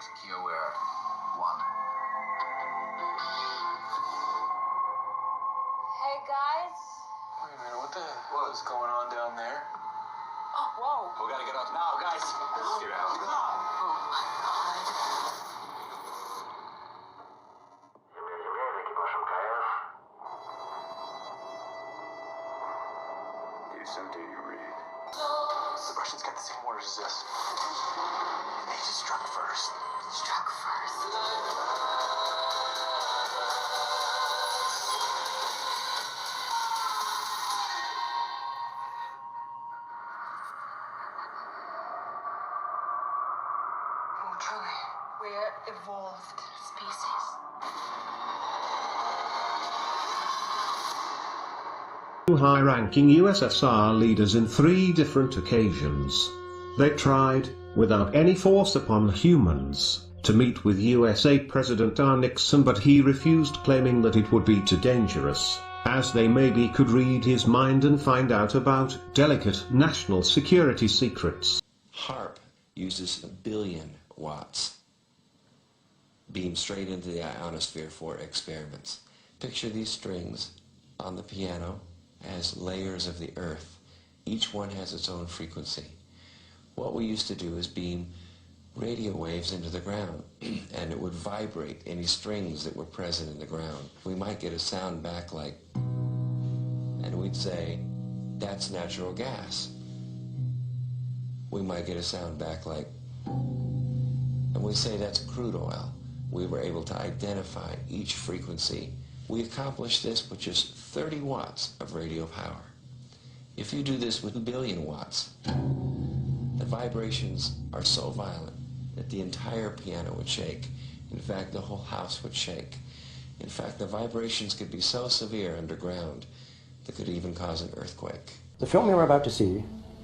Kiowa 1. Hey guys. Wait a minute, what the hell is going on down there? Oh, whoa. We gotta get out now, guys. Let's get out. Oh my god. So do you read? The Russians got the same orders as us. They just struck first. Struck first. Oh, truly, we're evolved species. High-ranking USSR leaders in 3 different occasions. They tried, without any force upon humans, to meet with USA President Nixon, but he refused, claiming that it would be too dangerous, as they maybe could read his mind and find out about delicate national security secrets. HAARP uses 1 billion watts beamed straight into the ionosphere for experiments. Picture these strings on the piano as layers of the earth. Each one has its own frequency. What we used to do is beam radio waves into the ground and it would vibrate any strings that were present in the ground. We might get a sound back like, and we'd say, that's natural gas. We might get a sound back like, and we'd say that's crude oil. We were able to identify each frequency. We accomplished this with just 30 watts of radio power. If you do this with 1 billion watts, the vibrations are so violent that the entire piano would shake. In fact, the whole house would shake. In fact, the vibrations could be so severe underground that could even cause an earthquake. The film you're about to see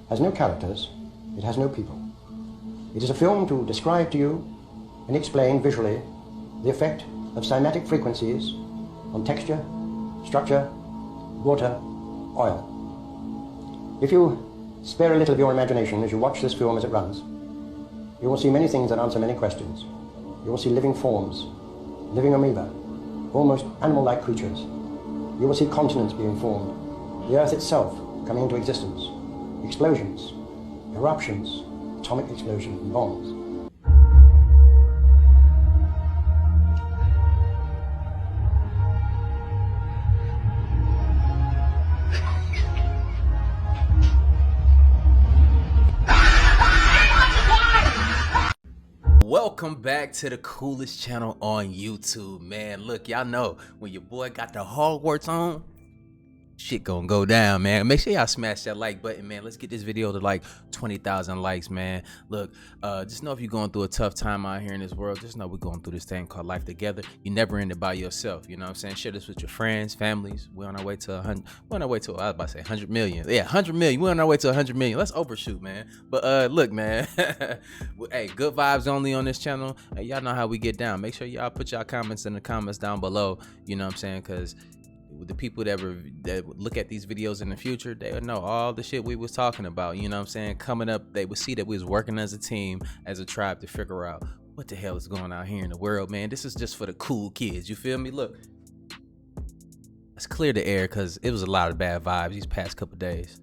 has no characters, it has no people. It is a film to describe to you and explain visually the effect of cymatic frequencies on texture, structure, water, oil. If you spare a little of your imagination as you watch this film as it runs, you will see many things that answer many questions. You will see living forms, living amoeba, almost animal-like creatures. You will see continents being formed, the Earth itself coming into existence, explosions, eruptions, atomic explosions and bombs. Welcome back to the coolest channel on YouTube, man. Look, y'all know when your boy got the Hogwarts on, shit gonna go down, man. Make sure y'all smash that like button, man. Let's get this video to like 20,000 likes, man. Look, just know if you're going through a tough time out here in this world, just know we're going through this thing called life together. You never end it by yourself, you know what I'm saying? Share this with your friends, families. We're on our way to 100. We're on our way to, I was about to say 100 million. Yeah, 100 million. We're on our way to 100 million. Let's overshoot, man. But look, man. Hey, good vibes only on this channel. Hey, y'all know how we get down. Make sure y'all put y'all comments in the comments down below. You know what I'm saying? Because the people that look at these videos in the future, they would know all the shit we was talking about, you know what I'm saying? Coming up, they would see that we was working as a team, as a tribe, to figure out what the hell is going on here in the world, man. This is just for the cool kids, you feel me? Look, let's clear the air because it was a lot of bad vibes these past couple days.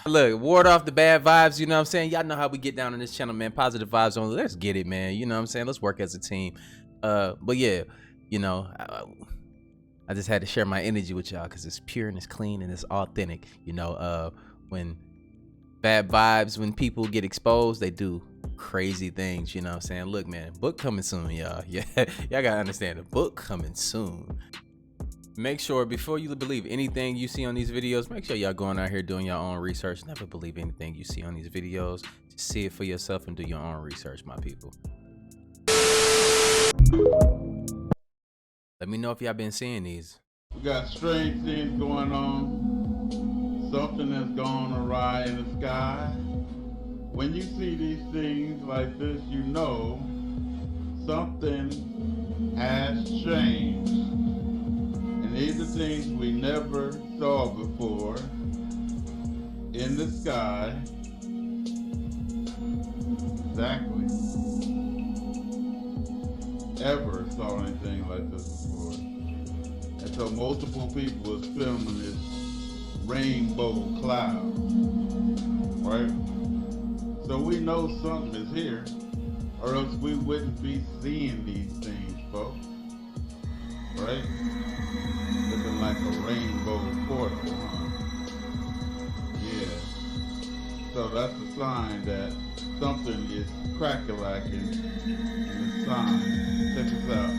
Look, ward off the bad vibes, you know what I'm saying? Y'all know how we get down on this channel, man. Positive vibes only. Let's get it, man. You know what I'm saying? Let's work as a team. But yeah, you know, I just had to share my energy with y'all because it's pure and it's clean and it's authentic. You know, when bad vibes, when people get exposed, they do crazy things, you know what I'm saying? Look, man, book coming soon, y'all. Yeah, y'all gotta understand, the book coming soon. Make sure before you believe anything you see on these videos, make sure y'all going out here doing your own research. Never believe anything you see on these videos. Just see it for yourself and do your own research, my people. Let me know if y'all been seeing these. We got strange things going on. Something has gone awry in the sky. when you see these things like this, you know something has changed. And these are things we never saw before in the sky. Exactly. Ever saw anything like this before. And so multiple people is filming this rainbow cloud, right? So we know something is here, or else we wouldn't be seeing these things, folks, right? Looking like a rainbow portal, huh? Yeah. So that's a sign that something is crack-a-lacking in the sign. Check this out.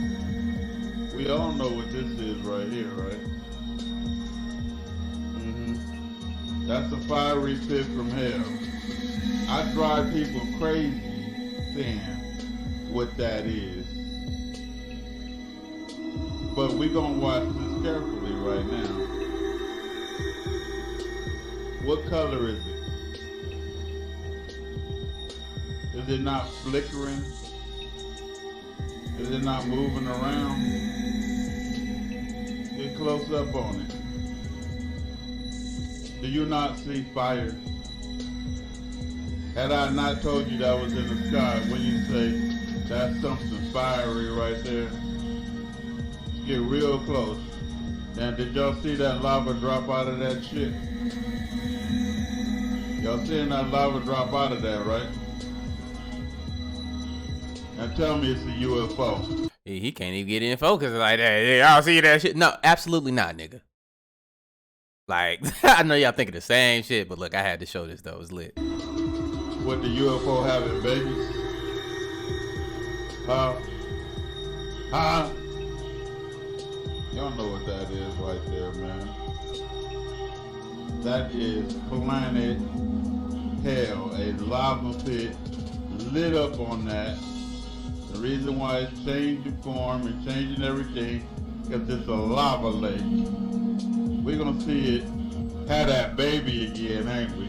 We all know what this is right here, right? That's a fiery pit from hell. I drive people crazy saying what that is. But we're gonna watch this carefully right now. What color is it? Is it not flickering? Is it not moving around? Get close up on it. Do you not see fire? Had I not told you that was in the sky, when you say that's something fiery right there, get real close. Now, did y'all see that lava drop out of that shit? Y'all seeing that lava drop out of that, right? Now tell me it's a UFO. He can't even get in focus like that. Yeah, y'all see that shit? No, absolutely not, nigga. Like, I know y'all thinking the same shit, but look, I had to show this though. It's lit. What, the UFO having babies? Huh? Y'all know what that is right there, man. That is planet hell, a lava pit lit up on that. The reason why it's changing form and changing everything, because it's a lava lake. We're gonna see it have that baby again, ain't we?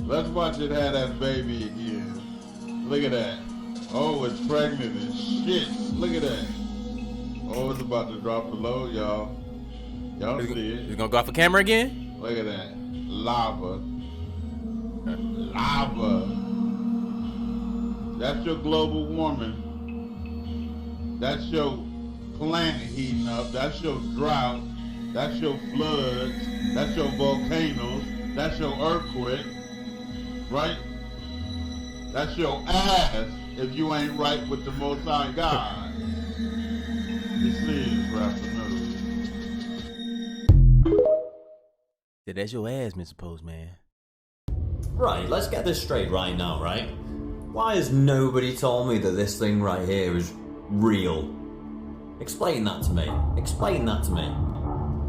Let's watch it have that baby again. Look at that. Oh, it's pregnant as shit. Look at that. Oh, it's about to drop the load, y'all. Y'all see it. It's gonna go off the camera again? Look at that. Lava. Lava. That's your global warming. That's your planet heating up. That's your drought. That's your floods. That's your volcanoes. That's your earthquake. Right? That's your ass if you ain't right with the Most High God. This is Rapper. Yeah, that's your ass, Mr. Postman. Right, let's get this straight right now, right? Why has nobody told me that this thing right here is real? Explain that to me. Explain that to me.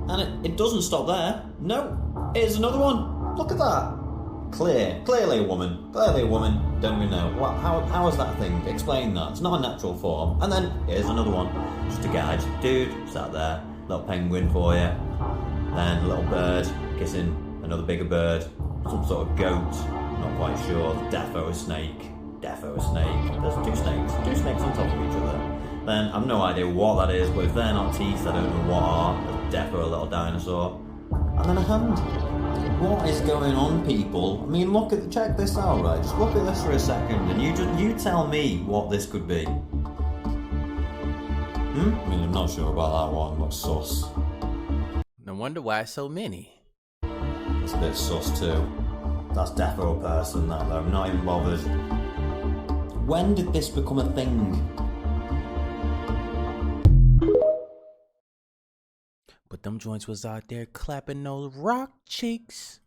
And it doesn't stop there. No, here's another one. Look at that. Clearly a woman. Clearly a woman. Don't even know. What? How is that thing? Explain that. It's not a natural form. And then here's another one. Just a guide. Dude, sat there. Little penguin for you. Then a little bird kissing another bigger bird. Some sort of goat. Not quite sure. Defo a snake. Defo a snake. There's two snakes. Two snakes on top of each other. Then I've no idea what that is, but if they're not teeth, I don't know what are. There's defo a little dinosaur. And then a hand. What is going on, people? I mean, check this out, right? Just look at this for a second, and you tell me what this could be. I mean, I'm not sure about that one. Looks sus. No wonder why so many. It's a bit sus too. That's defo a person, that though. I'm not even bothered. When did this become a thing? But them joints was out there clapping those rock cheeks.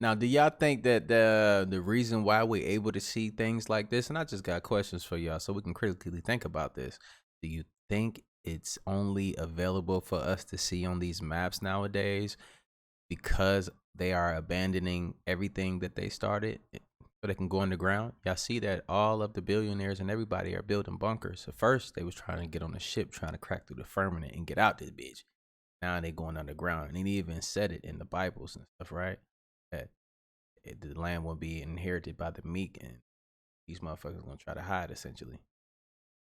Now, do y'all think that the reason why we're able to see things like this, and I just got questions for y'all so we can critically think about this. Do you think it's only available for us to see on these maps nowadays because they are abandoning everything that they started so they can go underground? Y'all see that all of the billionaires and everybody are building bunkers. So first they was trying to get on a ship, trying to crack through the firmament and get out this bitch. Now they going underground, and he even said it in the Bibles and stuff, right? That the land will be inherited by the meek, and these motherfuckers gonna try to hide, essentially.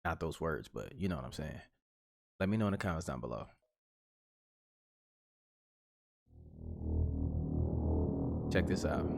Not those words, but you know what I'm saying. Let me know in the comments down below. Check this out.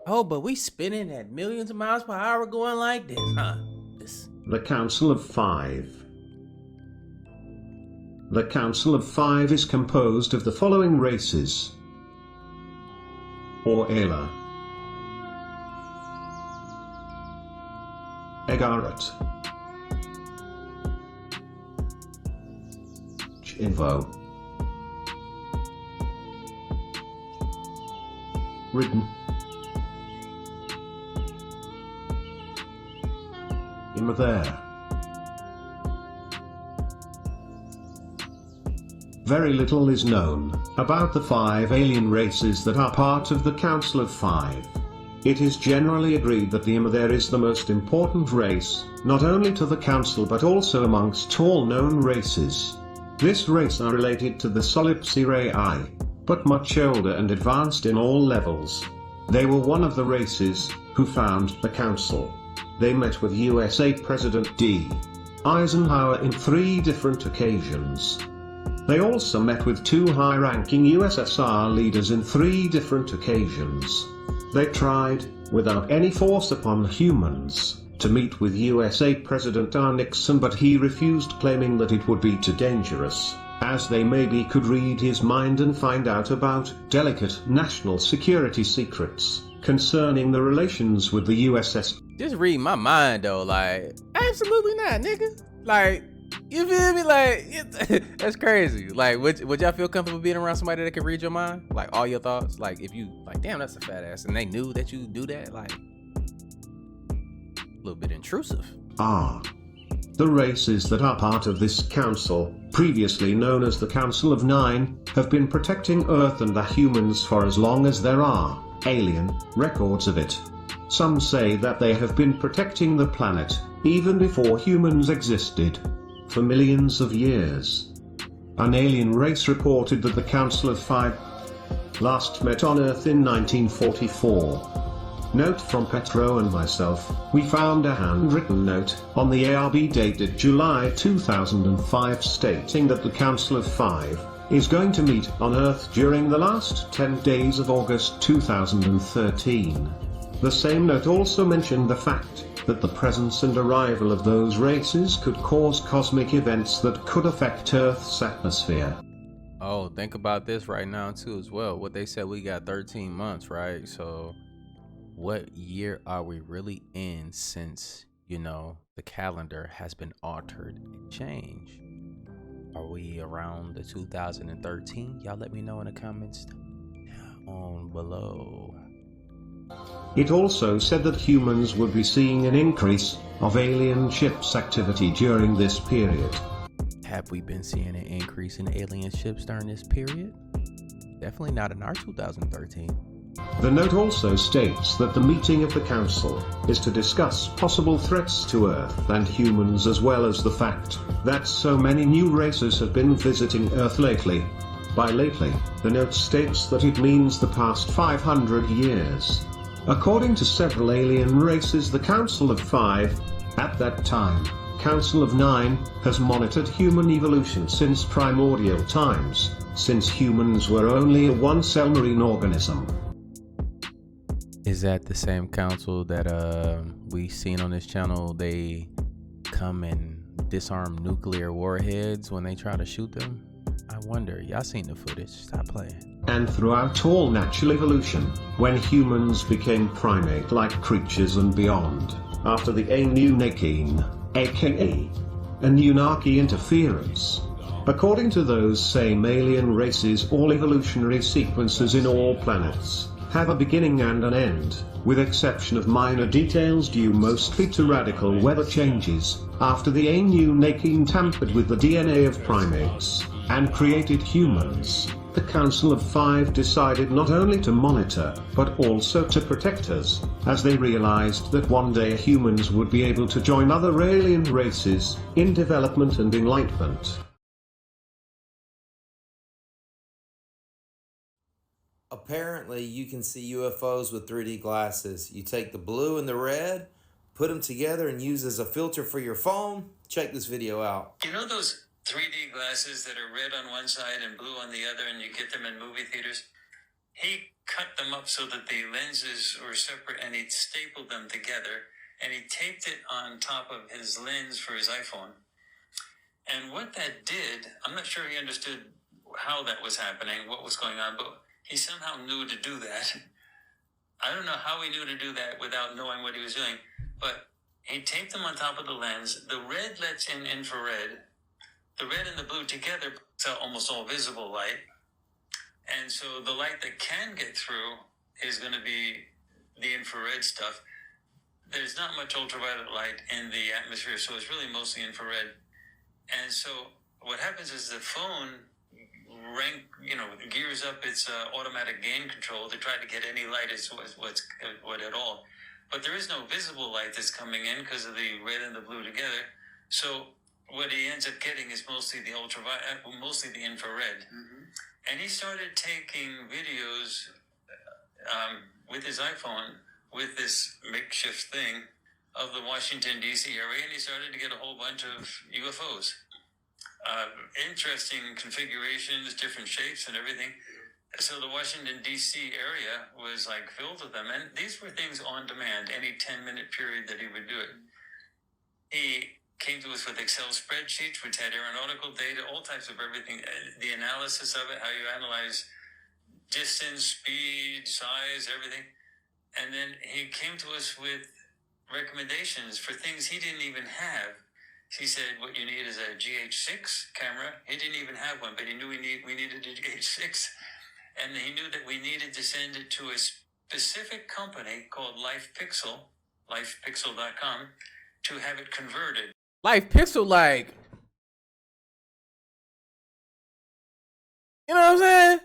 Oh, but we spinning at millions of miles per hour going like this, huh? The Council of Five. The Council of Five is composed of the following races. Orela, Egarat, Chivo, Ridden, Imathere. Very little is known about the 5 alien races that are part of the Council of Five. It is generally agreed that the Imathere is the most important race, not only to the Council but also amongst all known races. This race are related to the Solipsirae, but much older and advanced in all levels. They were one of the races who found the Council. They met with USA President D. Eisenhower in 3 different occasions. They also met with 2 high-ranking USSR leaders in 3 different occasions. They tried, without any force upon humans, to meet with USA President Nixon, but he refused, claiming that it would be too dangerous, as they maybe could read his mind and find out about delicate national security secrets concerning the relations with the USS. Just read my mind though, like, absolutely not, nigga. Like, you feel me? Like, that's crazy. Like, would y'all feel comfortable being around somebody that can read your mind? Like, all your thoughts? Like, if you, like, damn, that's a fat ass, and they knew that you do that, like, a little bit intrusive. The races that are part of this council, previously known as the Council of Nine, have been protecting Earth and the humans for as long as there are alien records of it. Some say that they have been protecting the planet, even before humans existed, for millions of years. An alien race reported that the Council of Five last met on Earth in 1944. Note from Petro and myself, we found a handwritten note on the ARB dated July 2005 stating that the Council of Five is going to meet on Earth during the last 10 days of August 2013. The same note also mentioned the fact that the presence and arrival of those races could cause cosmic events that could affect Earth's atmosphere. Oh, think about this right now too as well. What they said, we got 13 months, right? So what year are we really in since, you know, the calendar has been altered and changed? Are we around the 2013? Y'all let me know in the comments down below. It also said that humans would be seeing an increase of alien ships activity during this period. Have we been seeing an increase in alien ships during this period? Definitely not in our 2013. The note also states that the meeting of the Council is to discuss possible threats to Earth and humans, as well as the fact that so many new races have been visiting Earth lately. By lately, the note states that it means the past 500 years. According to several alien races, the Council of Five, at that time, Council of Nine, has monitored human evolution since primordial times, since humans were only a one-cell marine organism. Is that the same council that we seen on this channel? They come and disarm nuclear warheads when they try to shoot them? I wonder. Y'all seen the footage? Stop playing. And throughout all natural evolution, when humans became primate-like creatures and beyond, after the Anunnaki, aka Anunnaki interference. According to those same alien races, all evolutionary sequences in all planets have a beginning and an end, with exception of minor details due mostly to radical weather changes. After the Anunnaki tampered with the DNA of primates and created humans, the Council of Five decided not only to monitor, but also to protect us, as they realized that one day humans would be able to join other alien races in development and enlightenment. Apparently, you can see UFOs with 3D glasses. You take the blue and the red, put them together and use as a filter for your phone. Check this video out. You know those 3D glasses that are red on one side and blue on the other, and you get them in movie theaters? He cut them up so that the lenses were separate, and he stapled them together, and he taped it on top of his lens for his iPhone. And what that did, I'm not sure he understood how that was happening, what was going on, but he somehow knew to do that. I don't know how he knew to do that without knowing what he was doing, but he taped them on top of the lens. The red lets in infrared. The red and the blue together puts out almost all visible light. And so the light that can get through is going to be the infrared stuff. There's not much ultraviolet light in the atmosphere, so it's really mostly infrared. And so what happens is the phone gears up its automatic gain control to try to get any light what at all. But there is no visible light that's coming in because of the red and the blue together. So what he ends up getting is mostly the ultraviolet, mostly the infrared. Mm-hmm. And he started taking videos with his iPhone with this makeshift thing of the Washington, D.C. area, and he started to get a whole bunch of UFOs. Interesting configurations, different shapes and everything. So the Washington, D.C. area was like filled with them. And these were things on demand, any 10-minute period that he would do it. He came to us with Excel spreadsheets, which had aeronautical data, all types of everything, the analysis of it, how you analyze distance, speed, size, everything. And then he came to us with recommendations for things he didn't even have. He said, what you need is a GH6 camera. He didn't even have one, but he knew we needed a GH6. And he knew that we needed to send it to a specific company called lifepixel.com, to have it converted. Life Pixel, like, you know what I'm saying?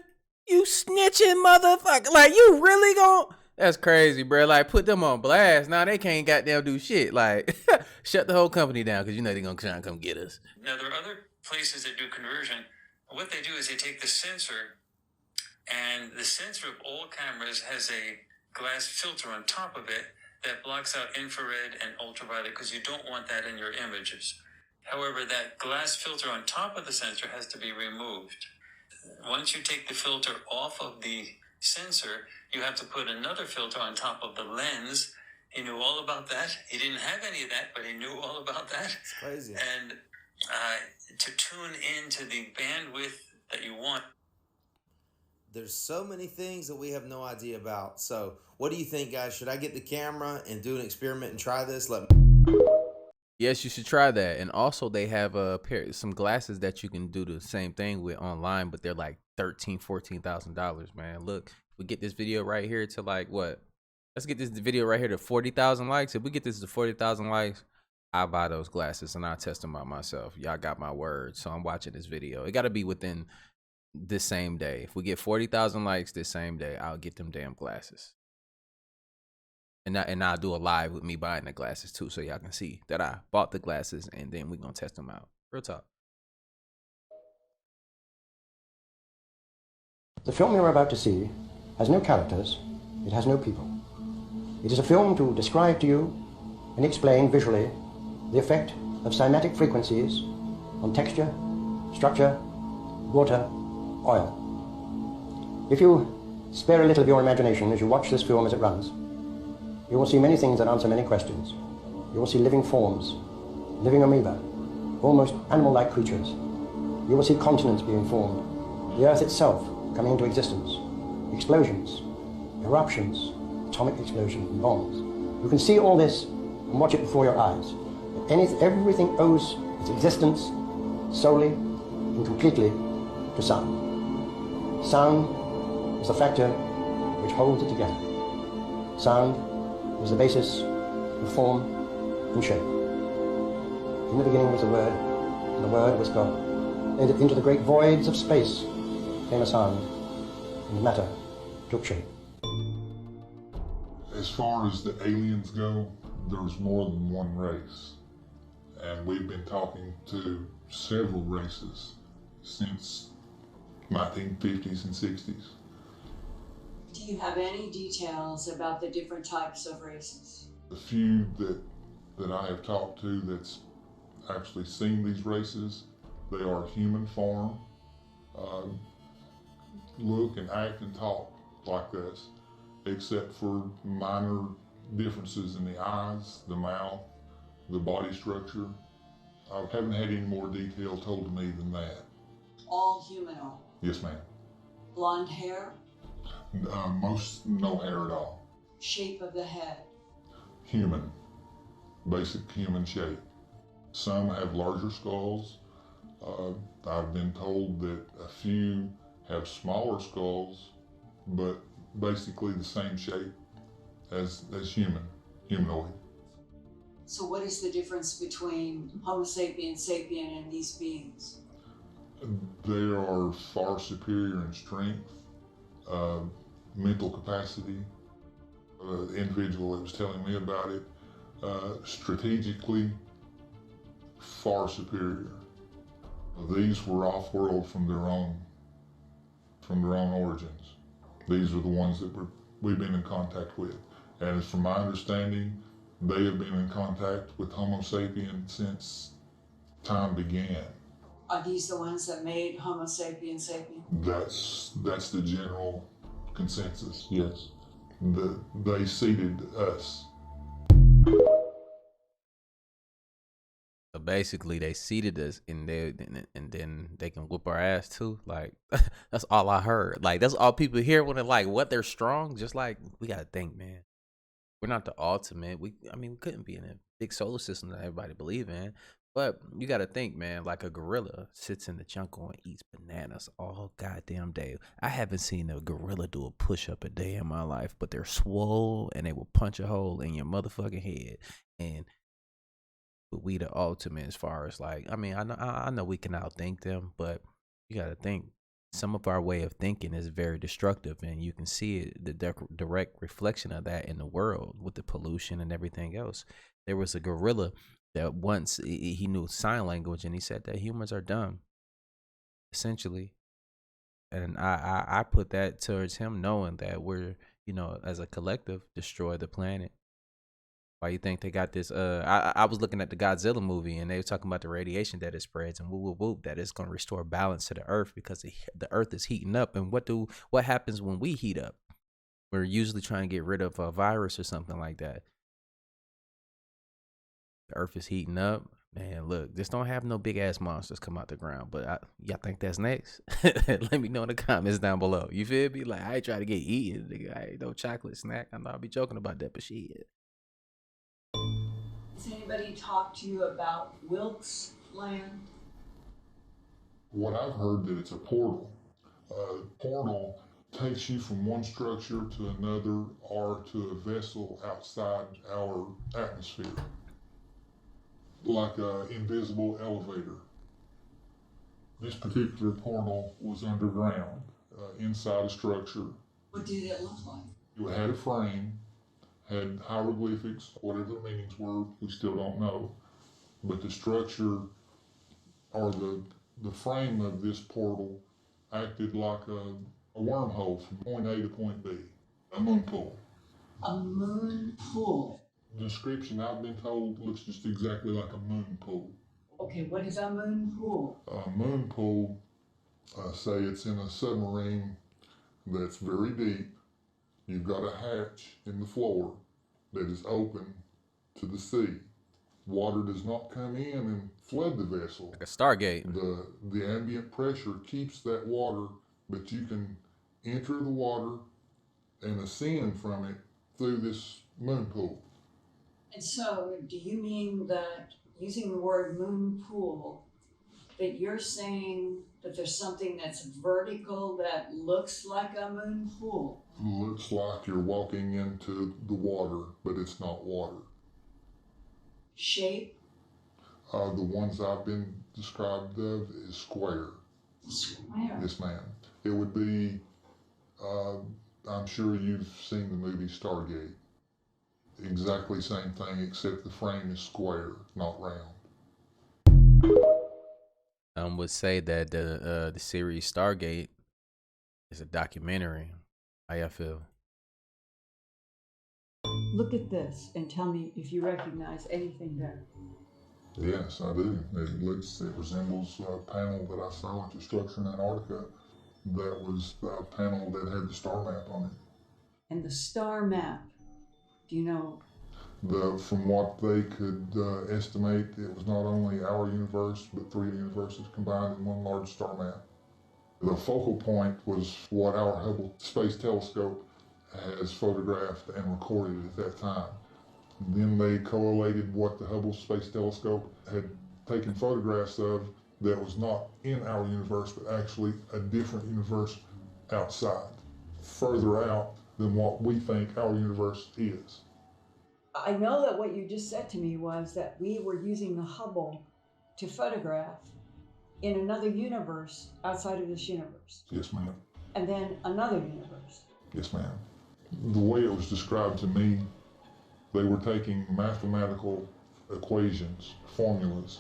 You snitching motherfucker. Like, you really gon'... That's crazy, bro. Like, put them on blast. Now they can't goddamn do shit. Like, shut the whole company down because you know they're going to try and come get us. Now, there are other places that do conversion. What they do is they take the sensor, and the sensor of all cameras has a glass filter on top of it that blocks out infrared and ultraviolet because you don't want that in your images. However, that glass filter on top of the sensor has to be removed. Once you take the filter off of the sensor, you have to put another filter on top of the lens. He knew all about that. He didn't have any of that, but he knew all about that. It's crazy. And to tune into the bandwidth that you want. There's so many things that we have no idea about. So what do you think, guys? Should I get the camera and do an experiment and try this? Yes, you should try that. And also they have some glasses that you can do the same thing with online, but they're like $13,000-$14,000, man. Look, we get this video right here to like what? Let's get this video right here to 40,000 likes. If we get this to 40,000 likes, I'll buy those glasses and I'll test them out myself. Y'all got my word. So I'm watching this video. It got to be within this same day. If we get 40,000 likes this same day, I'll get them damn glasses. And I'll do a live with me buying the glasses too, so y'all can see that I bought the glasses, and then we're gonna test them out. Real talk. The film you're about to see has no characters, it has no people. It is a film to describe to you and explain visually the effect of cymatic frequencies on texture, structure, water, oil. If you spare a little of your imagination as you watch this film as it runs, you will see many things that answer many questions. You will see living forms, living amoeba, almost animal-like creatures. You will see continents being formed, the Earth itself coming into existence, explosions, eruptions, atomic explosions, and bombs. You can see all this and watch it before your eyes. Everything owes its existence solely and completely to sound. Sound is the factor which holds it together. Sound is the basis of form and shape. In the beginning was the Word, and the Word was God. And into the great voids of space came a sound, and matter took shape. As far as the aliens go, there's more than one race. And we've been talking to several races since 1950s and 60s. Do you have any details about the different types of races? The few that I have talked to that's actually seen these races, they are human form, look and act and talk like us, except for minor differences in the eyes, the mouth, the body structure. I haven't had any more detail told to me than that. All humanoid? Yes, ma'am. Blonde hair? Most no hair at all. Shape of the head? Human. Basic human shape. Some have larger skulls. I've been told that a few have smaller skulls, but basically the same shape as humanoid. So what is the difference between Homo sapiens sapien and these beings? They are far superior in strength, mental capacity. The individual that was telling me about it, strategically far superior. These were off-world from their own origins. These are the ones that we've been in contact with. And from my understanding, they have been in contact with Homo sapien since time began. Are these the ones that made Homo sapiens sapien? That's the general consensus, yes. They seeded us. So basically, they seeded us, and then they can whoop our ass too. Like that's all I heard. Like that's all people hear when they're like, "What? They're strong." Just like we gotta think, man. We're not the ultimate. We couldn't be in a big solar system that everybody believe in. But you gotta think, man. Like a gorilla sits in the jungle and eats bananas all goddamn day. I haven't seen a gorilla do a push-up a day in my life, but they're swole and they will punch a hole in your motherfucking head. And we the ultimate as far as like, I know we can outthink them, but you got to think some of our way of thinking is very destructive, and you can see it, the direct reflection of that in the world with the pollution and everything else. There was a gorilla that once he knew sign language, and he said that humans are dumb, essentially. And I put that towards him, knowing that we're, as a collective, destroy the planet. Why you think they got this? I was looking at the Godzilla movie, and they were talking about the radiation that it spreads, and whoop, that it's going to restore balance to the Earth because the Earth is heating up. And what happens when we heat up? We're usually trying to get rid of a virus or something like that. The Earth is heating up. Man, look, just don't have no big ass monsters come out the ground. But y'all think that's next? Let me know in the comments down below. You feel me? Like I ain't trying to get eaten. Nigga. I ain't no chocolate snack. I know I'll be joking about that, but shit. Has anybody talked to you about Wilkes Land? What I've heard that it's a portal. A portal takes you from one structure to another or to a vessel outside our atmosphere. Like an invisible elevator. This particular portal was underground, inside a structure. What did it look like? It had a frame, had hieroglyphics, whatever the meanings were, we still don't know. But the structure or the frame of this portal acted like a wormhole from point A to point B, a moon pool. A moon pool. The description I've been told looks just exactly like a moon pool. Okay, what is a moon pool? A moon pool, say it's in a submarine that's very deep. You've got a hatch in the floor that is open to the sea. Water does not come in and flood the vessel. Like a Stargate. The ambient pressure keeps that water, but you can enter the water and ascend from it through this moon pool. And so, do you mean that using the word moon pool, that you're saying that there's something that's vertical that looks like a moon pool? Looks like you're walking into the water, but it's not water. Shape? The ones I've been described of is square. Square? Yes, ma'am. It would be, I'm sure you've seen the movie Stargate. Exactly same thing, except the frame is square, not round. Would say that the series Stargate is a documentary. How y'all feel? Look at this and tell me if you recognize anything there. Yes, I do. It resembles a panel that I saw at destruction in Antarctica. That was a panel that had the star map on it. And the star map, do you know? From what they could estimate, it was not only our universe, but 3 universes combined in one large star map. The focal point was what our Hubble Space Telescope has photographed and recorded at that time. Then they correlated what the Hubble Space Telescope had taken photographs of that was not in our universe, but actually a different universe outside, further out than what we think our universe is. I know that what you just said to me was that we were using the Hubble to photograph in another universe outside of this universe. Yes, ma'am. And then another universe. Yes, ma'am. The way it was described to me, they were taking mathematical equations, formulas,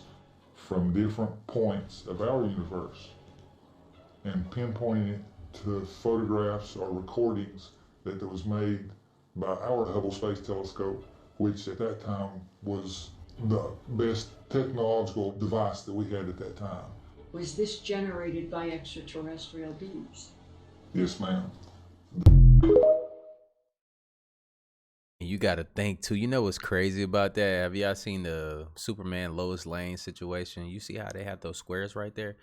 from different points of our universe and pinpointing it to photographs or recordings that was made by our Hubble Space Telescope, which at that time was the best technological device that we had at that time. Was this generated by extraterrestrial beings? Yes, ma'am. You got to think too. You know what's crazy about that? Have y'all seen the Superman Lois Lane situation? You see how they have those squares right there?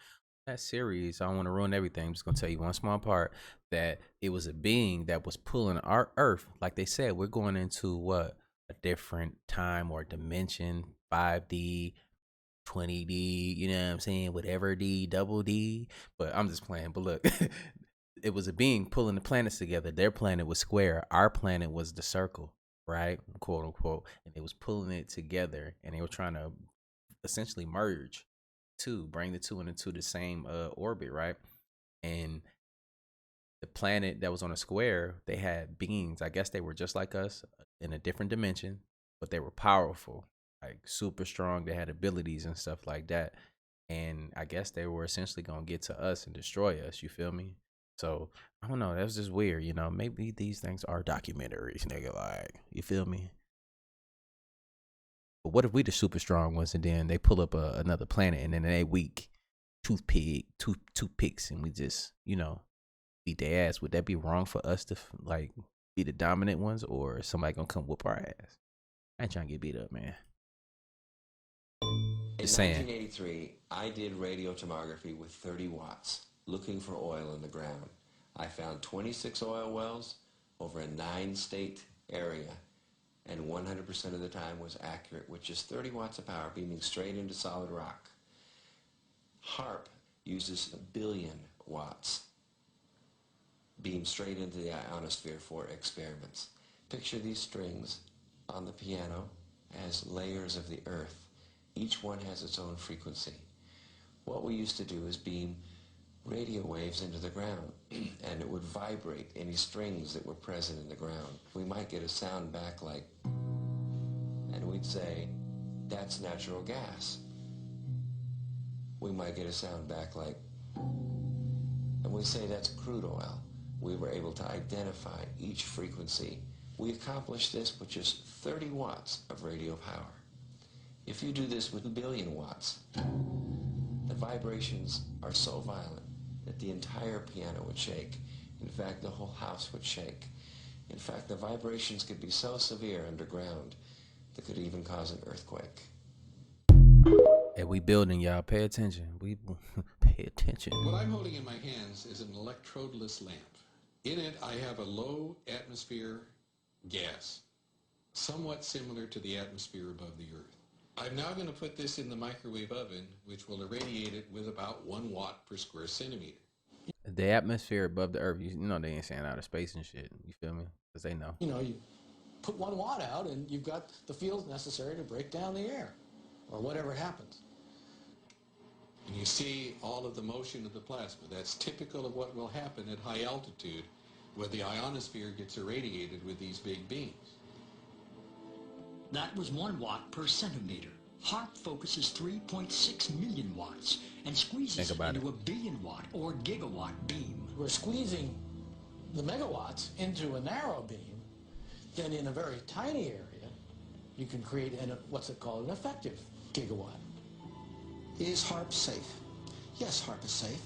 That series, I don't want to ruin everything. I'm just gonna tell you one small part, that it was a being that was pulling our Earth. Like they said, we're going into what? A different time or dimension, 5D, 20D, you know what I'm saying? Whatever D, double D. But I'm just playing. But look, it was a being pulling the planets together. Their planet was square. Our planet was the circle, right? Quote unquote. And it was pulling it together, and they were trying to essentially merge bring the two into the same orbit, right? And the planet that was on a square, they had beings. I guess they were just like us in a different dimension, but they were powerful, like super strong. They had abilities and stuff like that. And I guess they were essentially gonna get to us and destroy us. You feel me? So I don't know. That was just weird, you know. Maybe these things are documentaries, nigga. Like, you feel me? But what if we the super strong ones, and then they pull up another planet, and then they weak toothpicks, and we just, you know, beat their ass? Would that be wrong for us to like be the dominant ones, or is somebody gonna come whoop our ass? I ain't trying to get beat up, man. In 1983, I did radiotomography with 30 watts, looking for oil in the ground. I found 26 oil wells over a 9-state area, and 100% of the time was accurate, with just 30 watts of power beaming straight into solid rock. HAARP uses 1 billion watts beamed straight into the ionosphere for experiments. Picture these strings on the piano as layers of the earth. Each one has its own frequency. What we used to do is beam radio waves into the ground, and it would vibrate any strings that were present in the ground. We might get a sound back like, and we'd say, that's natural gas. We might get a sound back like, and we say that's crude oil. We were able to identify each frequency. We accomplished this with just 30 watts of radio power. If you do this with a billion watts, the vibrations are so violent that the entire piano would shake. In fact, the whole house would shake. In fact, the vibrations could be so severe underground that could even cause an earthquake. Hey, we building, y'all. Pay attention. We pay attention. What I'm holding in my hands is an electrodeless lamp. In it, I have a low atmosphere gas, somewhat similar to the atmosphere above the Earth. I'm now going to put this in the microwave oven, which will irradiate it with about 1 watt per square centimeter. The atmosphere above the Earth, you know they ain't saying outer space and shit. You feel me? Because they know. You know, you put 1 watt out and you've got the fields necessary to break down the air, or whatever happens. And you see all of the motion of the plasma. That's typical of what will happen at high altitude, where the ionosphere gets irradiated with these big beams. That was 1 watt per centimeter. HAARP focuses 3.6 million watts and squeezes it into a billion watt or gigawatt beam. We're squeezing the megawatts into a narrow beam, then in a very tiny area, you can create what's it called, an effective gigawatt. Is HAARP safe? Yes, HAARP is safe.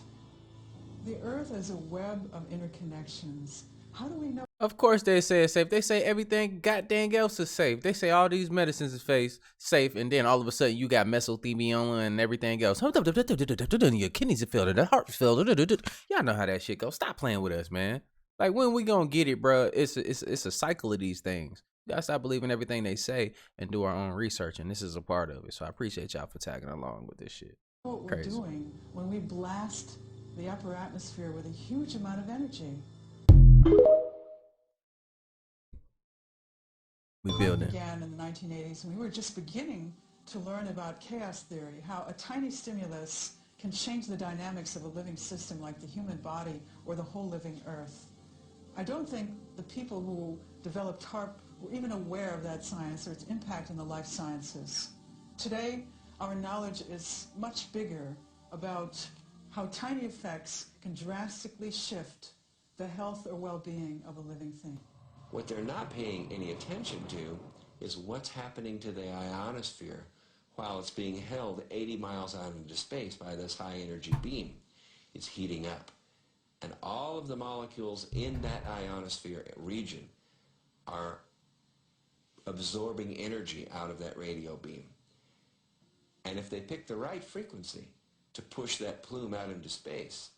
The Earth is a web of interconnections. How do we know? Of course they say it's safe. They say everything goddamn else is safe. They say all these medicines is safe, and then all of a sudden you got mesothelioma and everything else. Your kidneys are filled, the heart is filled. Y'all know how that shit goes. Stop playing with us, man. Like, when we gonna get it, bro? It's a cycle of these things. We gotta stop believing everything they say and do our own research, and this is a part of it. So I appreciate y'all for tagging along with this shit. What we're doing when we blast the upper atmosphere with a huge amount of energy. We building. Began in the 1980s, and we were just beginning to learn about chaos theory, how a tiny stimulus can change the dynamics of a living system like the human body or the whole living Earth. I don't think the people who developed HAARP were even aware of that science or its impact in the life sciences. Today, our knowledge is much bigger about how tiny effects can drastically shift the health or well-being of a living thing. What they're not paying any attention to is what's happening to the ionosphere while it's being held 80 miles out into space by this high energy beam. It's heating up. And all of the molecules in that ionosphere region are absorbing energy out of that radio beam. And if they pick the right frequency to push that plume out into space,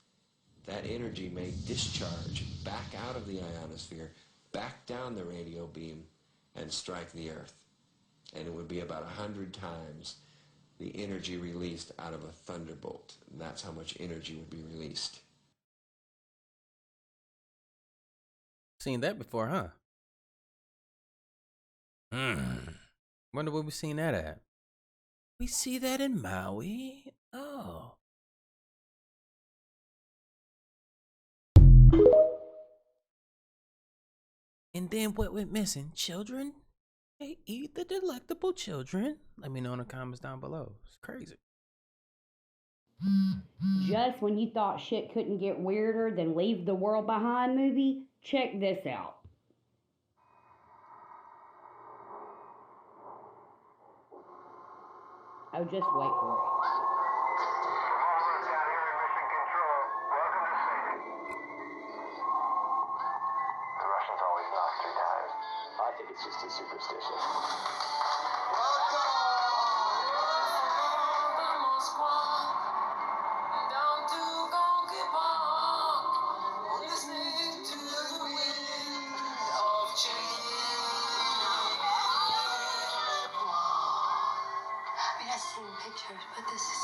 that energy may discharge back out of the ionosphere, back down the radio beam, and strike the Earth. And it would be about 100 times the energy released out of a thunderbolt. And that's how much energy would be released. Seen that before, huh? Wonder where we seen that at. We see that in Maui. Oh. And then what we're missing? Children? They eat the delectable children. Let me know in the comments down below. It's crazy. Just when you thought shit couldn't get weirder than Leave the World Behind movie, check this out. Oh, just wait for it. The Russians always knock 3 times. I think it's just a superstition. Pictures, but this is...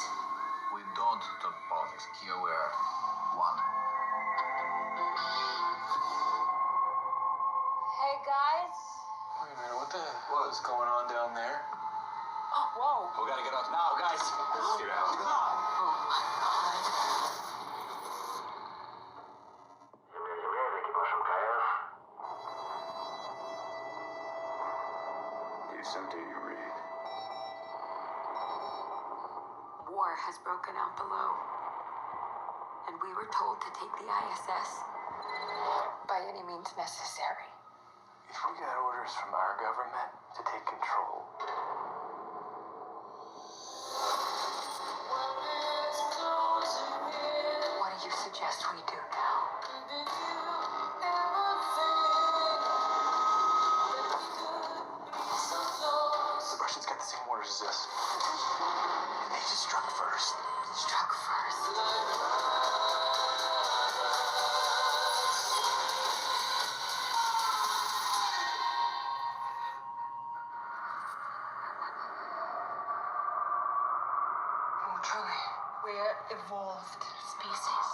We don't talk politics. Here we are. One. Hey, guys. Wait a minute, what the hell is going on down there? Oh, whoa. We gotta get out now, guys. Get out. Oh, my Someday you read. War has broken out below. And we were told to take the ISS by any means necessary. If we got orders from our government to take control, What do you suggest we do now? the Russians got the same orders as us. And they just struck first. Struck first. Oh, truly, we're evolved species.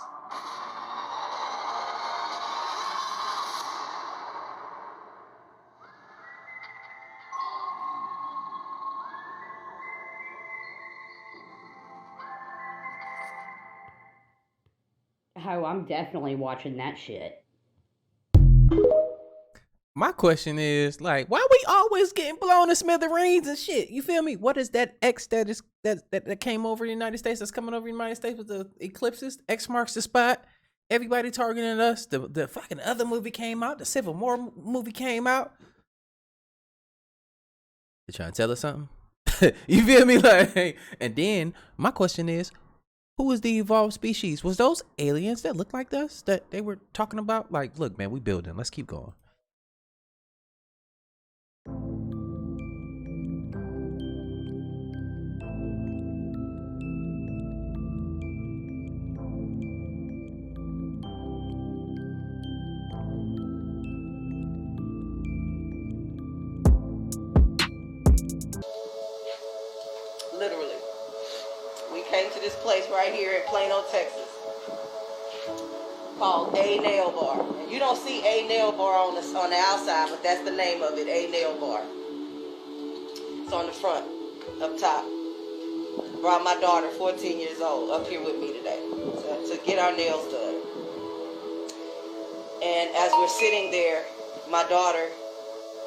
Oh, I'm definitely watching that shit. My question is, like, why we always getting blown to smithereens and shit? You feel me? What is that X that came over the United States, that's coming over the United States with the eclipses? X marks the spot. Everybody targeting us. The fucking other movie came out. The Civil War movie came out. They trying to tell us something? You feel me? Like, and then my question is, who is the evolved species? Was those aliens that look like us that they were talking about? Like, look, man, we building. Let's keep going. Literally. We came to this place right here in Plano, Texas, called A Nail Bar. And you don't see A Nail Bar on the outside, but that's the name of it, A Nail Bar. It's on the front, up top. Brought my daughter, 14 years old, up here with me today to get our nails done. And as we're sitting there, my daughter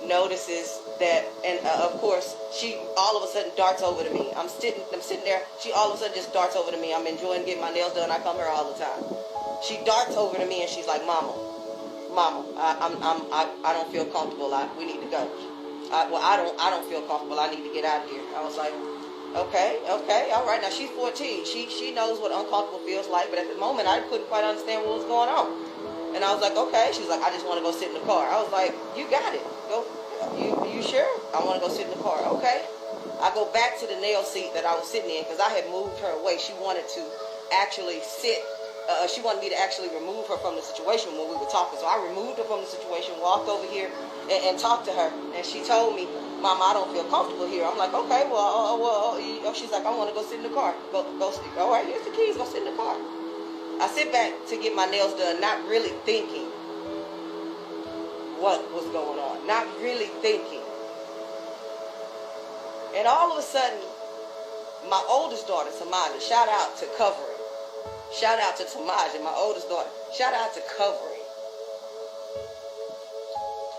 notices that, and of course, she all of a sudden darts over to me. I'm sitting there. She all of a sudden just darts over to me. I'm enjoying getting my nails done. I come here all the time. She darts over to me and she's like, "Mama, I don't feel comfortable. We need to go." I don't feel comfortable. I need to get out of here. I was like, okay, all right. Now she's 14. She knows what uncomfortable feels like, but at the moment I couldn't quite understand what was going on. And I was like, okay. She's like, "I just want to go sit in the car." I was like, "You got it. Go. You sure?" "I want to go sit in the car." Okay. I go back to the nail seat that I was sitting in because I had moved her away. She wanted to actually sit. She wanted me to actually remove her from the situation when we were talking. So I removed her from the situation, walked over here and talked to her. And she told me, "Mama, I don't feel comfortable here." I'm like, okay, she's like, "I want to go sit in the car." Go. All right, here's the keys. Go sit in the car. I sit back to get my nails done, not really thinking what was going on. Not really thinking. And all of a sudden, my oldest daughter, Tamaja, shout out to Covering. Shout out to Tamaja, my oldest daughter. Shout out to Covering.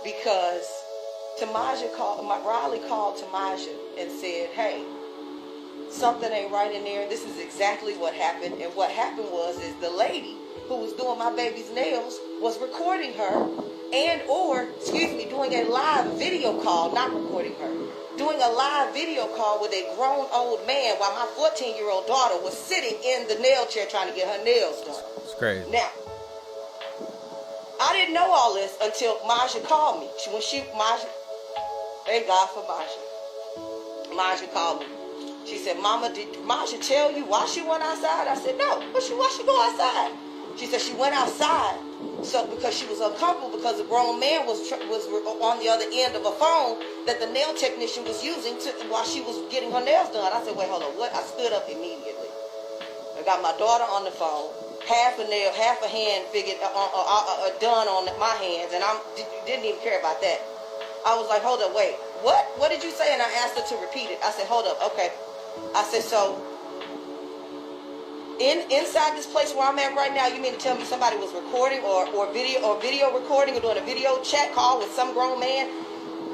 Because Riley called Tamaja and said, "Hey, something ain't right in there. This is exactly what happened." And what happened was the lady who was doing my baby's nails was recording her doing a live video call, not recording her, doing a live video call with a grown old man while my 14-year-old daughter was sitting in the nail chair trying to get her nails done. It's crazy. Now, I didn't know all this until Maja called me. Thank God for Maja. Maja called me. She said, "Mama, did Maja tell you why she went outside?" I said, "No. Why she go outside?" She said she went outside because she was uncomfortable because a grown man was on the other end of a phone that the nail technician was using while she was getting her nails done. I said, "Wait, hold on, what?" I stood up immediately. I got my daughter on the phone, half a nail, half a hand done on my hands, and I didn't even care about that. I was like, "Hold up, wait, what? What did you say?" And I asked her to repeat it. I said, "Hold up, okay." I said, "So inside this place where I'm at right now, you mean to tell me somebody was recording or video recording or doing a video chat call with some grown man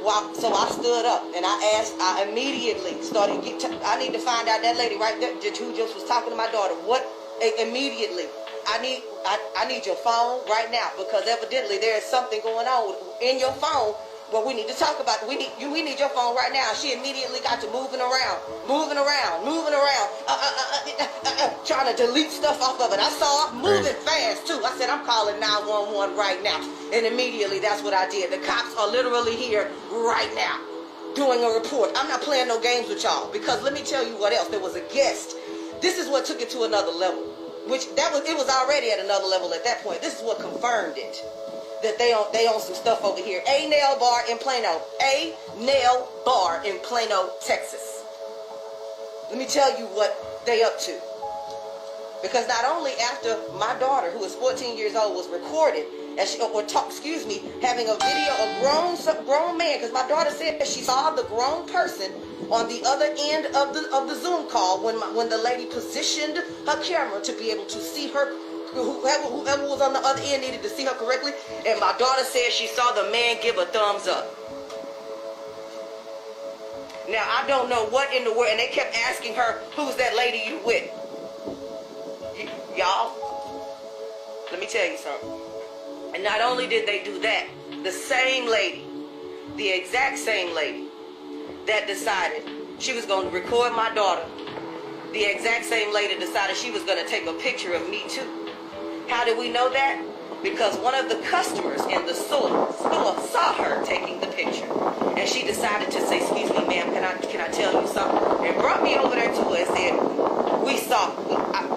So I stood up and I immediately started, I need to find out that lady right there who just was talking to my daughter. Immediately, I need your phone right now, because evidently there is something going on in your phone. But we need to talk about it. We need your phone right now. She immediately got to moving around, trying to delete stuff off of it. I saw her moving fast too. I said, I'm calling 911 right now. And immediately that's what I did. The cops are literally here right now doing a report. I'm not playing no games with y'all, because let me tell you what else. There was a guest. This is what took it to another level, it was already at another level at that point. This is what confirmed it. That they own some stuff over here. A Nail Bar in Plano. A Nail Bar in Plano, Texas. Let me tell you what they up to. Because not only after my daughter, who is 14 years old, was recorded, having a video of grown man, because my daughter said that she saw the grown person on the other end of the Zoom call when the lady positioned her camera to be able to see her. Whoever was on the other end needed to see her correctly, and my daughter said she saw the man give a thumbs up. Now, I don't know what in the world, and they kept asking her, who's that lady you with? Y'all, let me tell you something. And not only did they do that, the same lady, the exact same lady that decided she was going to record my daughter, the exact same lady decided she was going to take a picture of me too. How did we know that? Because one of the customers in the store saw her taking the picture, and she decided to say, "Excuse me, ma'am, can I tell you something?" And brought me over there to her and said,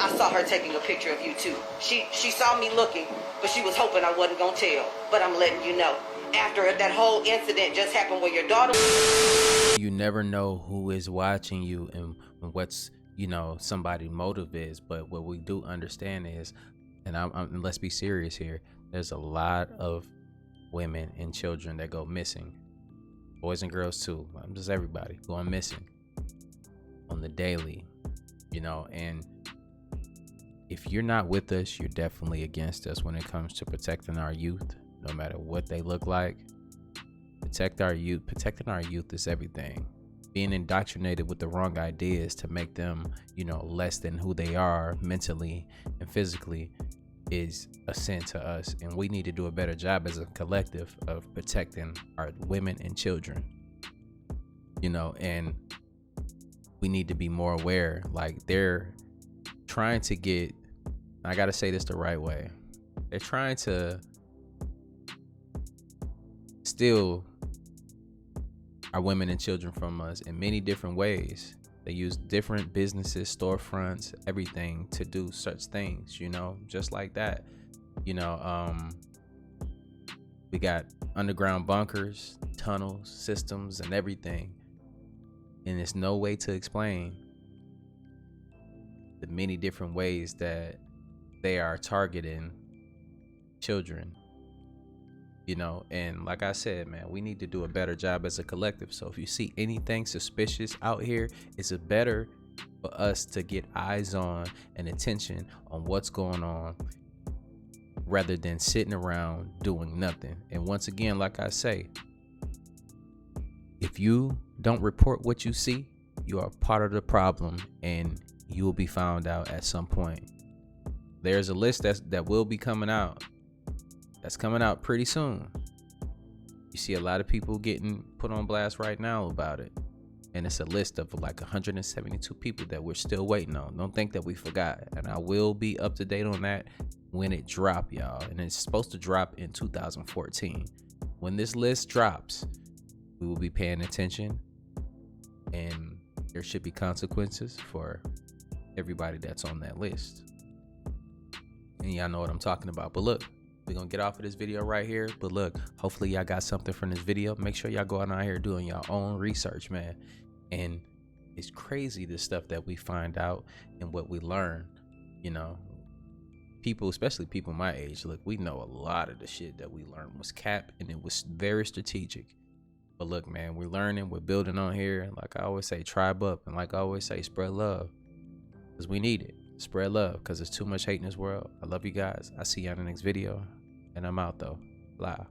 I saw her taking a picture of you too. She saw me looking, but she was hoping I wasn't gonna tell. But I'm letting you know, after that whole incident just happened where your daughter. You never know who is watching you and what's somebody's motive is, but what we do understand is. And let's be serious here. There's a lot of women and children that go missing. Boys and girls too. Just everybody going missing on the daily, and if you're not with us, you're definitely against us when it comes to protecting our youth, no matter what they look like. Protecting our youth is everything. Being indoctrinated with the wrong ideas to make them, less than who they are mentally and physically is a sin to us. And we need to do a better job as a collective of protecting our women and children, and we need to be more aware. Like, they're trying to get, I got to say this the right way. They're trying to steal our women and children from us in many different ways. They use different businesses, storefronts, everything to do such things, just like that. We got underground bunkers, tunnels, systems, and everything. And there's no way to explain the many different ways that they are targeting children. And like I said, man, we need to do a better job as a collective. So if you see anything suspicious out here, it's better for us to get eyes on and attention on what's going on, rather than sitting around doing nothing. And once again, like I say, if you don't report what you see, you are part of the problem, and you will be found out at some point. There's a list that will be coming out. That's coming out pretty soon. You see a lot of people getting put on blast right now about it. And it's a list of like 172 people that we're still waiting on. Don't think that we forgot. And I will be up to date on that when it drop, y'all. And it's supposed to drop in 2014. When this list drops, we will be paying attention. And there should be consequences for everybody that's on that list. And y'all know what I'm talking about. But look, we're gonna get off of this video right here, but look, hopefully y'all got something from this video. Make sure y'all go out here doing your own research, man. And it's crazy the stuff that we find out and what we learn. People, especially people my age, look, we know a lot of the shit that we learned was cap, and it was very strategic. But look, man, we're learning, we're building on here. Like I always say, tribe up, and like I always say, spread love, because we need it. Spread love, because there's too much hate in this world. I love you guys. I see you on the next video. And I'm out though. Live.